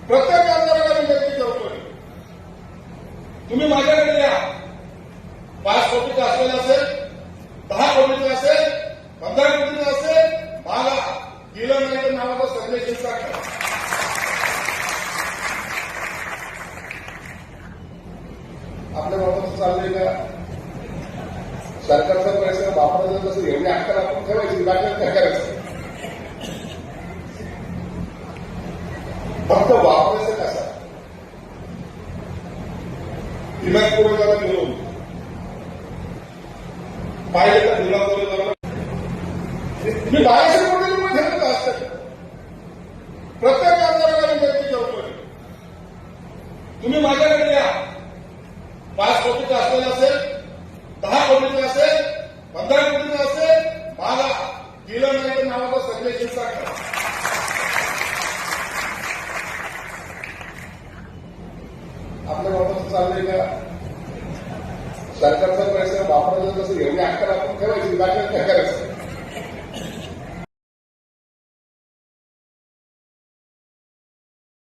प्रत्येक आमदाराला विनंती करतोय, तुम्ही माझ्याकडे या. 5 कोटीचा असलेला असेल, 10 कोटीचा असेल, 15 कोटीचा असेल, मला दिलं नाही तर नावाचा संजय शिरसाट. आपल्या बाबत चाललंय का? सरकारचा पैसा वापरायचा तसं एवढी अक्कल आपण ठेवायची, बाकी काय करायचं? फक्त वापरायचं कसा? दिमागपूर्वकाला घेऊन पाहिजे तर दिमागपूर्वकाला मी 1200 कोटी रुपये ठेवत असतात. प्रत्येक आमदाराला विनंती करतोय, तुम्ही माझ्याकडे या. 5 कोटीचा असलेला असेल, 10 कोटीचा असेल, 15 कोटीचा असेल, मला दिलं नाही तर नावाचा संजय शिरसाट. आपल्या बाबत चाललंय का? सरकारचा पैसा वापरायचा तसं एवढी अक्कल आपण ठेवायची, बाकी काय करायचं?